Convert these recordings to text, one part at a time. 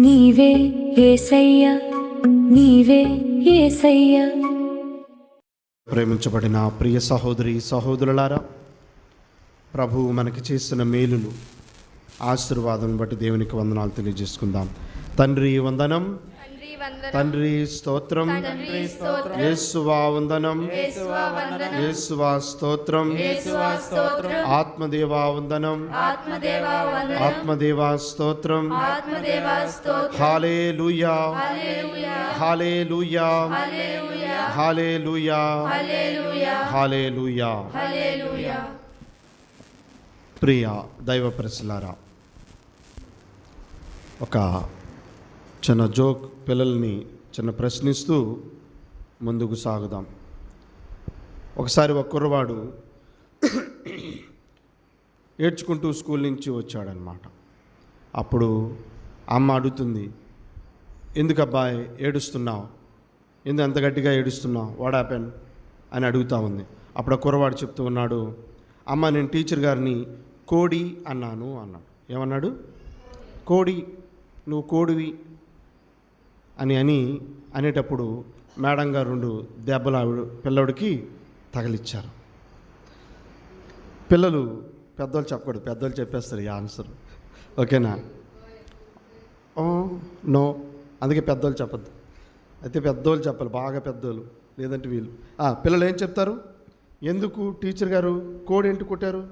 నీవే యేసయ్యా, నీవే యేసయ్యా. ప్రేమించబడిన ప్రియ సహోదరి సహోదరులారా, ప్రభువు మనకి చేసిన మేలులు ఆశీర్వాదం బట్టి దేవునికి వందనాలు తెలియజేసుకుందాం. తండ్రి వందనం, తండ్రి స్తోత్రం, యేసువా వందనం, యేసువా స్తోత్రం, ఆత్మదేవా వందనం, ఆత్మదేవా స్తోత్రం. హల్లెలూయా, హల్లెలూయా, హల్లెలూయా, హల్లెలూయా. ప్రియ దైవ ప్రజలారా, ఒక చిన్న జోక్, పిల్లల్ని చిన్న ప్రశ్నిస్తూ ముందుకు సాగుదాం. ఒకసారి ఒక కుర్రవాడు ఏడ్చుకుంటూ స్కూల్ నుంచి వచ్చాడనమాట. అప్పుడు అమ్మ అడుగుతుంది, ఎందుకు అబ్బాయి ఏడుస్తున్నావు, ఎందుకు అంత గట్టిగా ఏడుస్తున్నావు, వాట్ హ్యాపెన్ అని అడుగుతూ ఉంది. అప్పుడు ఆ కుర్రవాడు చెప్తూ ఉన్నాడు, అమ్మ నేను టీచర్ గారిని కోడి అన్నాను అన్నాడు. ఏమన్నాడు? కోడి, నువ్వు కోడివి అనేటప్పుడు మేడం గారు 2 దెబ్బలు పిల్లడికి తగిలిచ్చారు. పిల్లలు పెద్దోళ్ళు చెప్పకూడదు, పెద్దోళ్ళు చెప్పేస్తారు ఈ ఆన్సర్, ఓకేనా? నో, అందుకే పెద్దోళ్ళు చెప్పద్దు. అయితే పెద్దోళ్ళు చెప్పాలి, బాగా పెద్దోళ్ళు, లేదంటే వీళ్ళు. పిల్లలు ఏం చెప్తారు? ఎందుకు టీచర్ గారు కోడి ఏంటి కొట్టారు?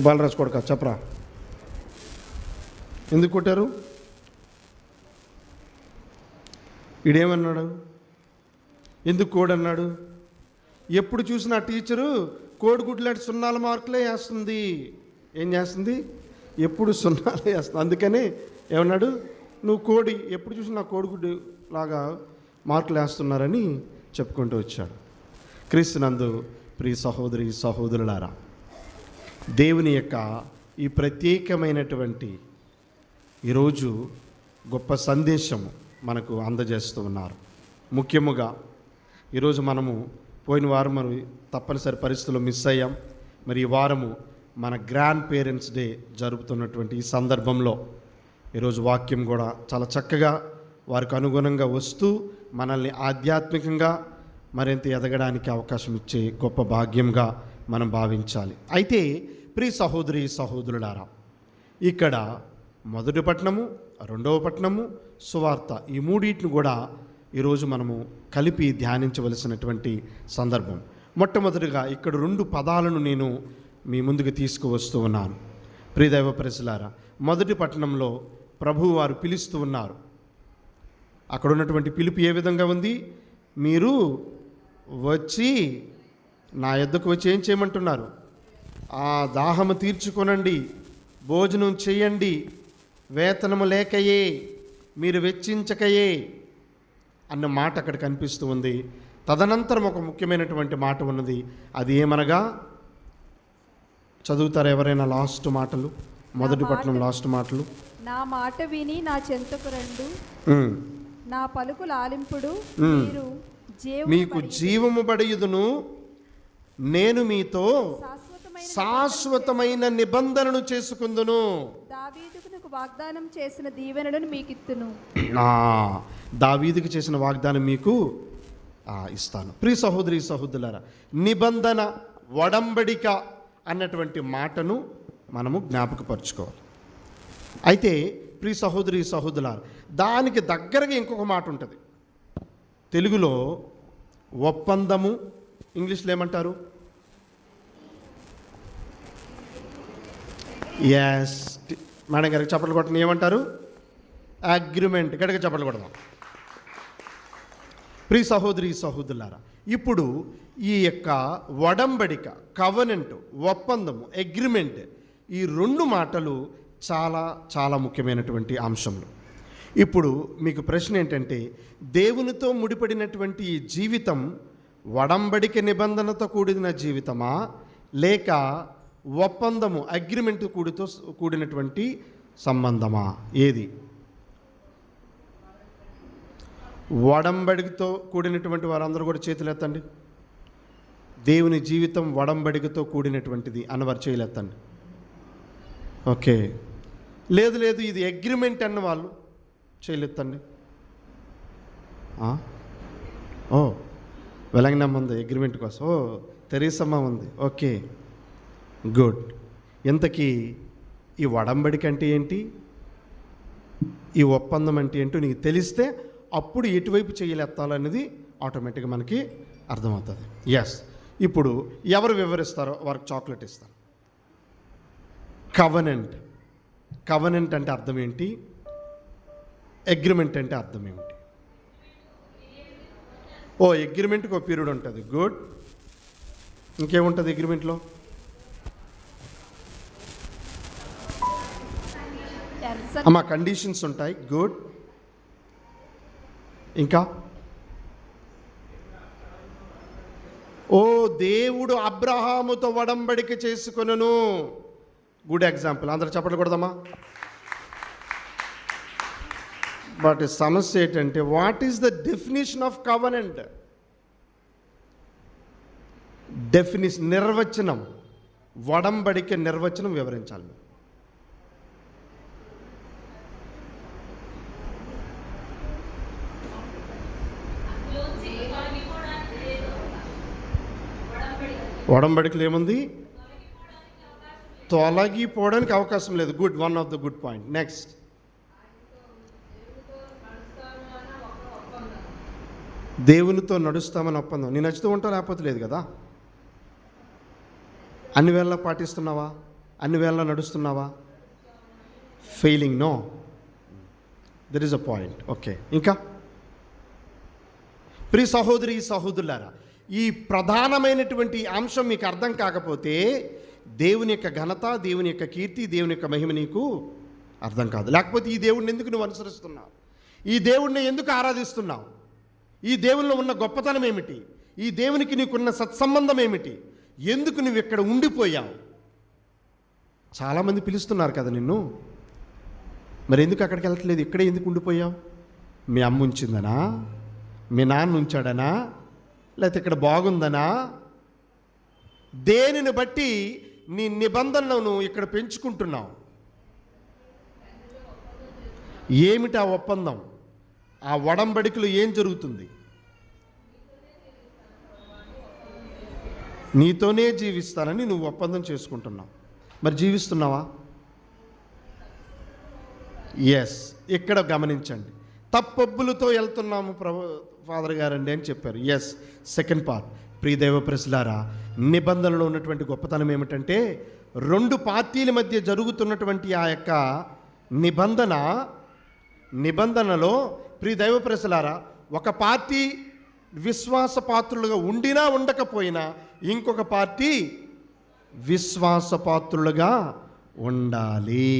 బాలరాజు కొడుకా చెప్పరా, ఎందుకు కొట్టారు? ఈడేమన్నాడు? ఎందుకు కోడి అన్నాడు? ఎప్పుడు చూసినా టీచరు కోడిగుడ్లాంటి 0 మార్కులే వేస్తుంది. ఏం చేస్తుంది? ఎప్పుడు 0 వేస్తుంది. అందుకని ఏమన్నాడు? నువ్వు కోడి, ఎప్పుడు చూసినా కోడిగుడ్డు లాగా మార్కులు వేస్తున్నారని చెప్పుకుంటూ వచ్చాడు. క్రీస్తునందు ప్రియ సహోదరి సహోదరులారా, దేవుని యొక్క ఈ ప్రత్యేకమైనటువంటి ఈరోజు గొప్ప సందేశము మనకు అందజేస్తూ ఉన్నారు. ముఖ్యముగా ఈరోజు మనము పోయిన వారం మనం తప్పనిసరి పరిస్థితుల్లో మిస్ అయ్యాం. మరి ఈ వారము మన గ్రాండ్ పేరెంట్స్ డే జరుపుతున్నటువంటి ఈ సందర్భంలో ఈరోజు వాక్యం కూడా చాలా చక్కగా వారికి అనుగుణంగా వస్తూ మనల్ని ఆధ్యాత్మికంగా మరింత ఎదగడానికి అవకాశం ఇచ్చే గొప్ప భాగ్యంగా మనం భావించాలి. అయితే ప్రియ సహోదరి సహోదరులారా, ఇక్కడ మొదటి పట్టణము, రెండవ పట్టణము, సువార్త, ఈ మూడింటిని కూడా ఈరోజు మనము కలిపి ధ్యానించవలసినటువంటి సందర్భం. మొట్టమొదటిగా ఇక్కడ 2 పదాలను నేను మీ ముందుకు తీసుకువస్తూ ఉన్నాను. ప్రియదైవ ప్రజలారా, మొదటి పట్టణంలో ప్రభువు వారు పిలుస్తూ ఉన్నారు. అక్కడ ఉన్నటువంటి పిలుపు ఏ విధంగా ఉంది? మీరు వచ్చి నా యొద్దకు వచ్చి ఏం చేయమంటున్నారు? ఆ దాహము తీర్చుకొనండి, భోజనం చేయండి, వేతనము లేకయే, మీరు వెచ్చించకయే అన్న మాట అక్కడ కనిపిస్తూ ఉంది. తదనంతరం ఒక ముఖ్యమైనటువంటి మాట ఉన్నది. అది ఏమనగా, చదువుతారు ఎవరైనా లాస్ట్ మాటలు, మొదటి పట్టణం లాస్ట్ మాటలు? నా మాట విని నా చెంతకు రండు, నా పలుకుల ఆలింపుడు, మీకు జీవము బడియుదును, నేను మీతో శాశ్వతమైన నిబంధనను చేసుకుందును, దావీదుకు వాగ్దానం చేసిన దీవెనలను మీకు ఇత్తును. దావీదుకు చేసిన వాగ్దానం మీకు ఇస్తాను. ప్రియ సహోదరి సహోదరులారా, నిబంధన, ఒడంబడిక అన్నటువంటి మాటను మనము జ్ఞాపకపరచుకోవాలి. అయితే ప్రియ సహోదరి సహోదరులారా, దానికి దగ్గరగా ఇంకొక మాట ఉంటుంది. తెలుగులో ఒప్పందము, ఇంగ్లీష్లో ఏమంటారు? ఎస్, మేడం గారికి చప్పట్లు కొట్టడం ఏమంటారు? అగ్రిమెంట్. గట్టిగా చప్పట్లు కొడదాం. ప్రియ సహోదరి సహోదరులారా, ఇప్పుడు ఈ యొక్క ఒడంబడిక, కవనెంట్, ఒప్పందము, అగ్రిమెంట్, ఈ 2 మాటలు చాలా చాలా ముఖ్యమైనటువంటి అంశములు. ఇప్పుడు మీకు ప్రశ్న ఏంటంటే, దేవునితో ముడిపడినటువంటి ఈ జీవితం ఒడంబడిక నిబంధనతో కూడిన జీవితమా, లేక ఒప్పందము, అగ్రిమెంట్ కూడినటువంటి సంబంధమా? ఏది? ఒడంబడికతో కూడినటువంటి వారందరూ కూడా చేతులు ఎత్తండి. దేవుని జీవితం ఒడంబడికతో కూడినటువంటిది అన్నవారు చేయలేతండి. ఓకే, లేదు లేదు ఇది అగ్రిమెంట్ అన్న వాళ్ళు చేయలేదండి. ఓ వెలంగనమ్మ ఉంది అగ్రిమెంట్ కోసం. ఓ తెరీసమ్మ ఉంది. Okay, good. ఇంతకీ ఈ ఒడంబడిక అంటే ఏంటి, ఈ ఒప్పందం అంటే ఏంటో నీకు తెలిస్తే అప్పుడు ఎటువైపు చేయలేత్తాలనేది ఆటోమేటిక్గా మనకి అర్థమవుతుంది. ఎస్, ఇప్పుడు ఎవరు వివరిస్తారో వారికి చాక్లెట్ ఇస్తాను. కవనెంట్. కవనెంట్ అంటే అర్థం ఏంటి, అగ్రిమెంట్ అంటే అర్థం ఏమిటి? ఓ అగ్రిమెంట్కి ఒక పీరియడ్ ఉంటుంది. గుడ్. ఇంకేముంటుంది అగ్రిమెంట్లో? అమ్మా కండిషన్స్ ఉంటాయి. గుడ్. ఇంకా ఓ దేవుడు అబ్రహాముతో ఒడంబడిక చేసుకొనును. Good example. అందరూ చెప్పట్లు కొడదామా? బట్ సమస్య ఏంటంటే what is the definition of covenant? Definition, నిర్వచనం, ఒడంబడిక నిర్వచనం వివరించాలి. ఒడంబడికలు ఏముంది? తొలగిపోవడానికి అవకాశం లేదు. Good, one of the good point. Next, దేవునితో నడుస్తామని ఒప్పందం. నీ నచ్చుతూ ఉంటావు, లేకపోతే లేదు కదా. అన్ని వేళ పాటిస్తున్నావా? అన్ని వేళ నడుస్తున్నావా? Failing? No, there is a point. Okay, ఇంకా ప్రియ సహోదరి సహోదరులారా, ఈ ప్రధానమైనటువంటి అంశం మీకు అర్థం కాకపోతే దేవుని యొక్క ఘనత, దేవుని యొక్క కీర్తి, దేవుని యొక్క మహిమ నీకు అర్థం కాదు. లేకపోతే ఈ దేవుడిని ఎందుకు నువ్వు అనుసరిస్తున్నావు? ఈ దేవుడిని ఎందుకు ఆరాధిస్తున్నావు? ఈ దేవునిలో ఉన్న గొప్పతనం ఏమిటి? ఈ దేవునికి నీకున్న సత్సంబంధం ఏమిటి? ఎందుకు నువ్వు ఇక్కడ ఉండిపోయావు? చాలామంది పిలుస్తున్నారు కదా నిన్ను, మరి ఎందుకు అక్కడికి వెళ్ళట్లేదు? ఇక్కడే ఎందుకు ఉండిపోయావు? మీ అమ్మ ఉంచిందనా? మీ నాన్న ఉంచాడనా? లేకపోతే ఇక్కడ బాగుందనా? దేనిని బట్టి నీ నిబంధనలను ఇక్కడ పెంచుకుంటున్నావు? ఏమిటి ఆ ఒప్పందం? ఆ ఒడంబడికలో ఏం జరుగుతుంది? నీతోనే జీవిస్తానని నువ్వు ఒప్పందం చేసుకుంటున్నావు. మరి జీవిస్తున్నావా? ఎస్, ఇక్కడ గమనించండి. తప్పొబ్బులతో వెళ్తున్నాము ఫాదర్ గారండి అని చెప్పారు. Yes, second part. ప్రియదైవ ప్రజలారా, నిబంధనలో ఉన్నటువంటి గొప్పతనం ఏమిటంటే రెండు పార్టీల మధ్య జరుగుతున్నటువంటి ఆ యొక్క నిబంధనలో ప్రియదైవ ప్రజలారా, ఒక పార్టీ విశ్వాసపాత్రులుగా ఉండినా ఉండకపోయినా ఇంకొక పార్టీ విశ్వాసపాత్రులుగా ఉండాలి.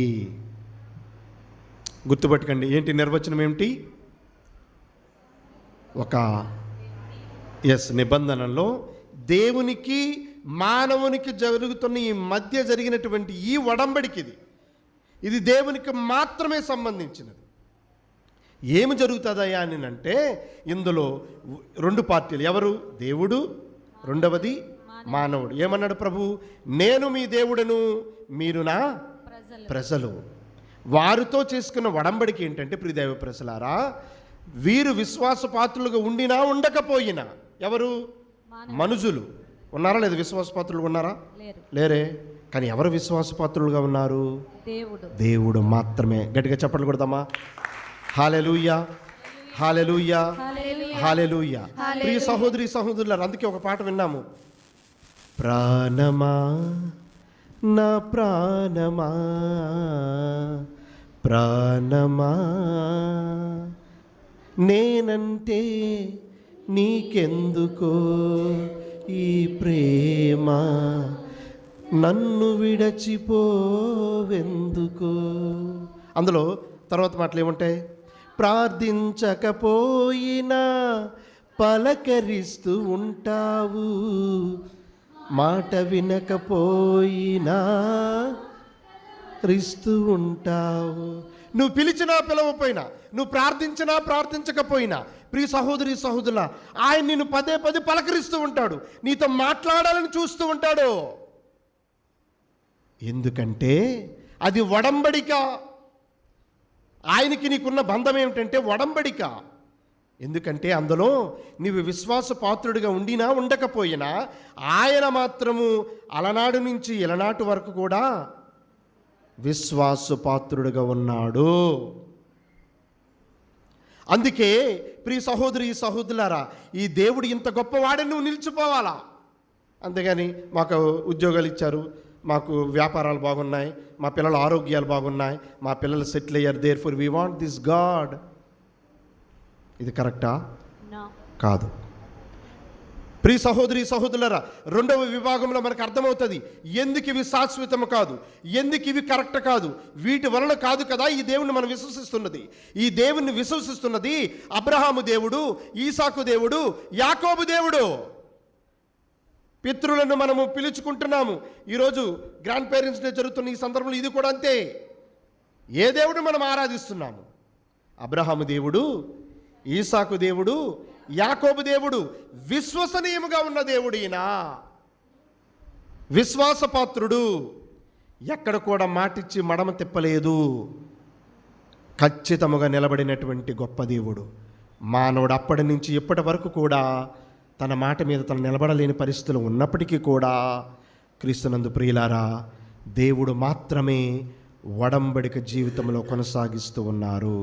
గుర్తుపెట్టుకోండి. ఏంటి నిర్వచనం ఏమిటి? ఒక నిబంధనలో దేవునికి మానవునికి జరుగుతున్న ఈ మధ్య జరిగినటువంటి ఈ ఒడంబడికి ఇది దేవునికి మాత్రమే సంబంధించినది. ఏమి జరుగుతుందయ్యా అని అంటే ఇందులో రెండు పార్టీలు. ఎవరు? దేవుడు, రెండవది మానవుడు. ఏమన్నాడు ప్రభు? నేను మీ దేవుడను, మీరు నా ప్రజలు. వారితో చేసుకున్న ఒడంబడిక ఏంటంటే ప్రియదైవ ప్రజలారా, వీరు విశ్వాసపాత్రులుగా ఉండినా ఉండకపోయినా, ఎవరు? మనుషులు. ఉన్నారా లేదా? విశ్వాసపాత్రులుగా ఉన్నారా? లేరే. కానీ ఎవరు విశ్వాసపాత్రులుగా ఉన్నారు? దేవుడు మాత్రమే. గట్టిగా చప్పట్లు కొడదామా? హల్లెలూయా, హల్లెలూయా, హల్లెలూయా. ప్రియ సహోదరి సహోదరులారా, అందుకే ఒక పాట విన్నాము. ప్రాణమా నా ప్రాణమా, ప్రాణమా నేనంటే నీకెందుకో ఈ ప్రేమ, నన్ను విడచిపోవెందుకో. అందులో తర్వాత మాటలు ఏముంటాయి? ప్రార్థించకపోయినా పలకరిస్తూ ఉంటావు, మాట వినకపోయినా రిస్తూ ఉంటావు. నువ్వు పిలిచినా పిలవపోయినా, నువ్వు ప్రార్థించినా ప్రార్థించకపోయినా, ప్రియ సహోదరి సహోదరుల, ఆయన నిన్ను పదే పదే పలకరిస్తూ ఉంటాడు, నీతో మాట్లాడాలని చూస్తూ ఉంటాడు. ఎందుకంటే అది ఒడంబడిక. ఆయనకి నీకున్న బంధం ఏమిటంటే ఒడంబడిక. ఎందుకంటే అందులో నీవు విశ్వాసపాత్రుడిగా ఉండినా ఉండకపోయినా ఆయన మాత్రము అలనాడు నుంచి ఇలనాటి వరకు కూడా విశ్వాసపాత్రుడిగా ఉన్నాడు. అందుకే ప్రియ సహోదరి సహోదరులారా, ఈ దేవుడు ఇంత గొప్పవాడని నువ్వు నిలిచిపోవాలా. అంతేగాని మాకు ఉద్యోగాలు ఇచ్చారు, మాకు వ్యాపారాలు బాగున్నాయి, మా పిల్లల ఆరోగ్యాలు బాగున్నాయి, మా పిల్లలు సెటిల్ అయ్యారు, therefore we want this god. ఇది కరెక్టా? కాదు. ప్రియ సహోదరి సహోదరులారా, రెండవ విభాగంలో మనకు అర్థమవుతుంది ఎందుకు ఇవి శాశ్వతము కాదు, ఎందుకు ఇవి కరెక్ట్ కాదు. వీటి వలన కాదు కదా ఈ దేవుణ్ణి మనం విశ్వసిస్తున్నది. ఈ దేవుణ్ణి విశ్వసిస్తున్నది అబ్రహాము దేవుడు, ఈసాకు దేవుడు, యాకోబు దేవుడు. పితృలను మనము పిలుచుకుంటున్నాము. ఈరోజు గ్రాండ్ పేరెంట్స్ డే జరుగుతున్న ఈ సందర్భంలో ఇది కూడా అంతే. ఏ దేవుడు మనం ఆరాధిస్తున్నాము? అబ్రహాము దేవుడు, ఈసాకు దేవుడు, యాకోబు దేవుడు. విశ్వసనీయముగా ఉన్న దేవుడు ఈయన, విశ్వాసపాత్రుడు. ఎక్కడ కూడా మాటిచ్చి మడమ తిప్పలేదు. ఖచ్చితముగా నిలబడినటువంటి గొప్ప దేవుడు. మానవుడు అప్పటి నుంచి ఇప్పటి వరకు కూడా తన మాట మీద తను నిలబడలేని పరిస్థితులు ఉన్నప్పటికీ కూడా క్రీస్తునందు ప్రియులారా, దేవుడు మాత్రమే ఒడంబడిక జీవితంలో కొనసాగిస్తూ ఉన్నారు.